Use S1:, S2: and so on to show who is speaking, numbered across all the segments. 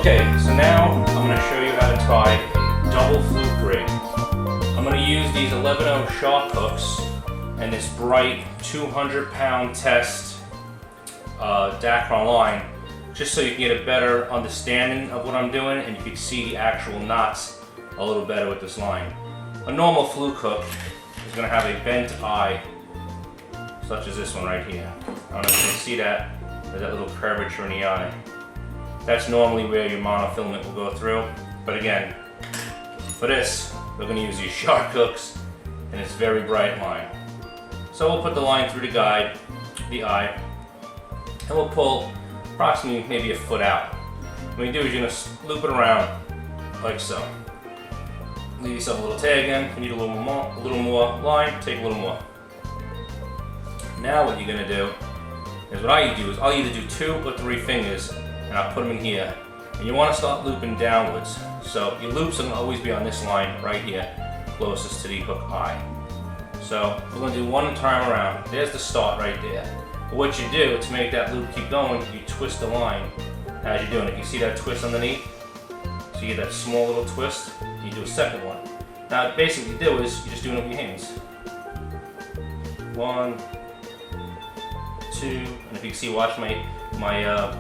S1: Okay, so now I'm going to show you how to tie a double fluke rig. I'm going to use these 11-0 shark hooks and this bright 200-pound test Dacron line, just so you can get a better understanding of what I'm doing and you can see the actual knots a little better with this line. A normal fluke hook is going to have a bent eye, such as this one right here. I don't know if you can see that. There's that little curvature in the eye. That's normally where your monofilament will go through. But again, for this, we're going to use these shark hooks and this very bright line. So we'll put the line through the eye, and we'll pull approximately maybe a foot out. What you do is you're going to loop it around like so. Leave yourself a little tag in. If you need a little more line, take a little more. Now what you're going to do is I'll either do 2 or 3 fingers and I'll put them in here. And you want to start looping downwards. So your loops are going to always be on this line right here, closest to the hook eye. So we're going to do one time around. There's the start right there. But what you do to make that loop keep going, you twist the line as you're doing it. You see that twist underneath? So you get that small little twist, you do a second one. Now basically what you do is you're just doing it with your hands. 1, 2, and if you can see, watch my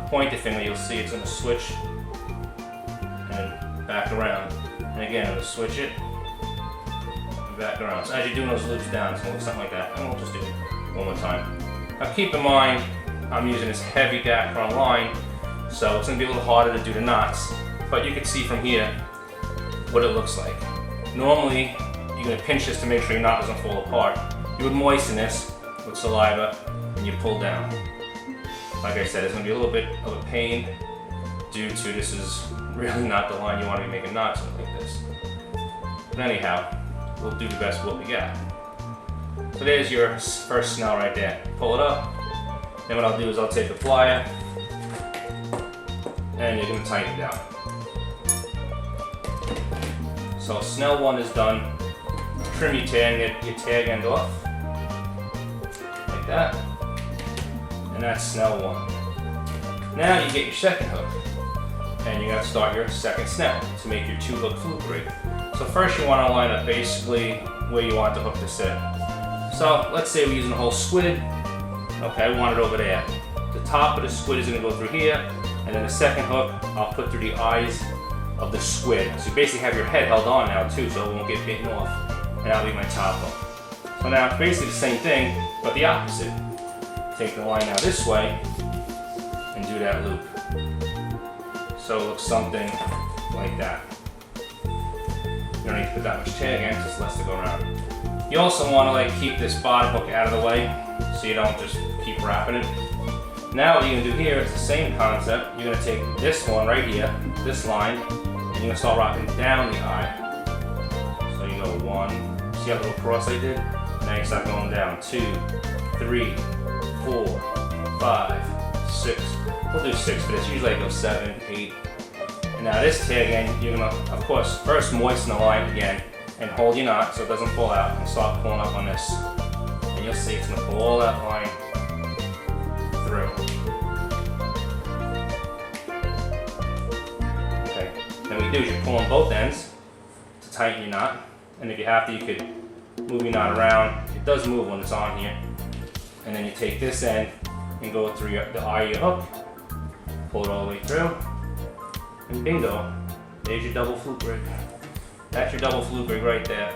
S1: pointer finger, you'll see it's going to switch and back around. And again, I'm going to switch it and back around. So as you're doing those loops down, it's going to look something like that. And we'll just do it one more time. Now keep in mind, I'm using this heavy Dacron line, so it's going to be a little harder to do the knots. But you can see from here what it looks like. Normally, you're going to pinch this to make sure your knot doesn't fall apart. You would moisten this with saliva and you pull down. Like I said, it's going to be a little bit of a pain due to this is really not the line you want to be making knots in like this. But anyhow, we'll do the best with what we got. So there's your first snell right there. Pull it up. Then what I'll do is I'll take a plier and you're going to tighten it down. So snell 1 is done. Trim your tag end off. Like that. And that's snell 1. Now you get your second hook. And you got to start your second snell to make your 2-hook fluke rig. So first you want to line up basically where you want the hook to sit. So let's say we're using the whole squid. Okay, I want it over there. The top of the squid is going to go through here. And then the second hook I'll put through the eyes of the squid. So you basically have your head held on now too, so it won't get bitten off. And that'll be my top hook. So now it's basically the same thing, but the opposite. Take the line out this way and do that loop. So it looks something like that. You don't need to put that much tag in, just less to go around. You also want to keep this bottom hook out of the way so you don't just keep wrapping it. Now what you're going to do here is the same concept. You're going to take this one right here, this line, and you're going to start rocking down the eye. So you go 1, see that little cross I did? Now you start going down 2, 3, 4, 5, 6. We'll do 6 for this. Usually I go 7, 8. And now this tag end, you're going to, of course, first moisten the line again and hold your knot so it doesn't fall out and start pulling up on this. And you'll see it's going to pull all that line through. Okay. Then what you do is you pull on both ends to tighten your knot. And if you have to, you could move your knot around. It does move when it's on here. And then you take this end and go through the eye of your hook, pull it all the way through, and bingo, there's your double fluke rig. That's your double fluke rig right there.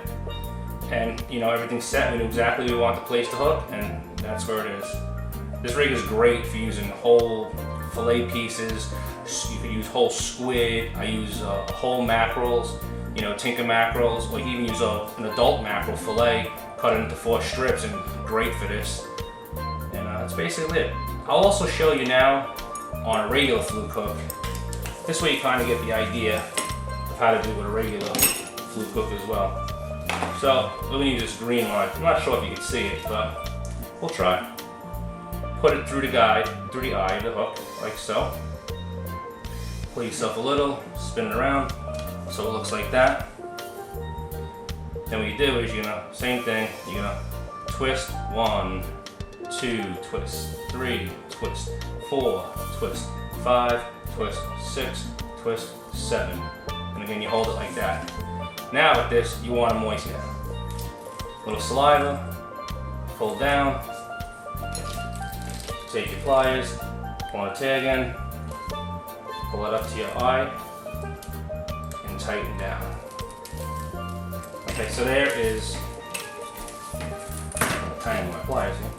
S1: And everything's set. We know exactly where we want to place the hook, and that's where it is. This rig is great for using whole fillet pieces. You could use whole squid. I use whole mackerels, tinker mackerels, or you can even use an adult mackerel fillet, cut it into 4 strips, and great for this. And that's basically it. I'll also show you now on a regular fluke hook. This way you kind of get the idea of how to do it with a regular fluke hook as well. So we're going to use this green line. I'm not sure if you can see it, but we'll try. Put it through the eye of the hook, like so. Pull yourself a little, spin it around, so it looks like that. Then what you do is same thing, you're gonna twist 1, 2, twist 3, twist 4, twist 5, twist 6, twist twist, 7. And again, you hold it like that. Now with this, you want to moisten it. Little saliva, pull down, take your pliers, pull on the tag end, pull it up to your eye, and tighten down. Okay, so there is, tying my pliers here.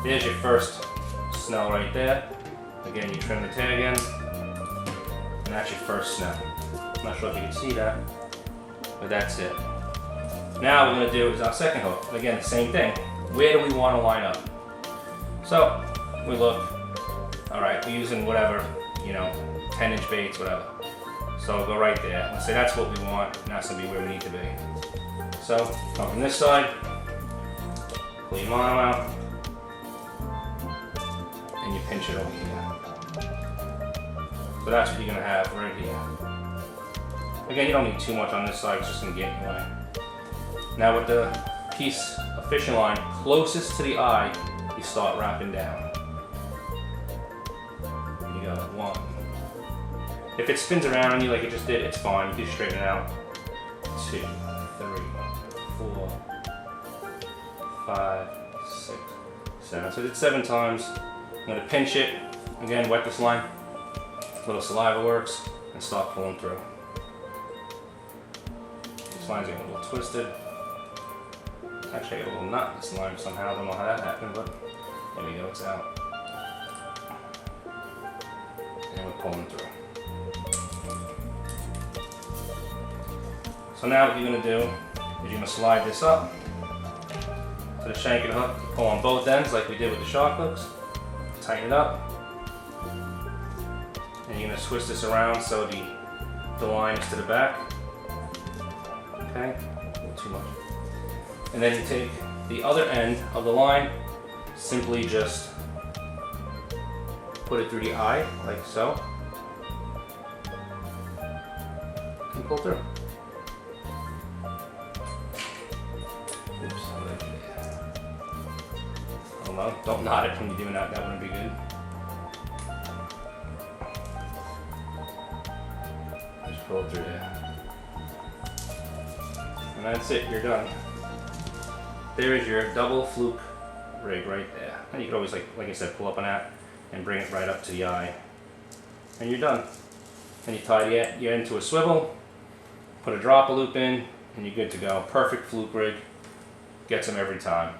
S1: There's your first snell right there. Again, you trim the tag end, and that's your first snell. I'm not sure if you can see that, but that's it. Now what we're going to do is our second hook. Again, the same thing. Where do we want to line up? So we look, all right, we're using whatever, 10-inch baits, whatever. So we'll go right there. Let's say that's what we want, and that's going to be where we need to be. So come from this side, pull your mono out, and you pinch it over here. So that's what you're going to have right here. Again, you don't need too much on this side, it's just going to get in your way. Now with the piece of fishing line closest to the eye, you start wrapping down. You go 1. If it spins around on you like it just did, it's fine, you can straighten it out. 2, 3, 4, 5, 6, 7. So I did 7 times. I'm going to pinch it, again wet this line, a little saliva works, and start pulling through. This line's getting a little twisted. Actually, I got a little knot in this line somehow. I don't know how that happened, but there we go, it's out. And we're pulling through. So now what you're going to do is you're going to slide this up to the shank of the hook. You pull on both ends like we did with the shark hooks. Tighten it up. And you're going to twist this around so the line is to the back. Okay, a little too much. And then you take the other end of the line, simply just put it through the eye, like so, and pull through. Oops, what did I do there? Oh no, don't knot it when you're doing that, that wouldn't be good. Just pull it through there. And that's it, you're done. There is your double fluke rig right there. And you can always, like I said, pull up on that and bring it right up to the eye. And you're done. And you tie your end to a swivel, put a dropper loop in, and you're good to go. Perfect fluke rig. Gets them every time.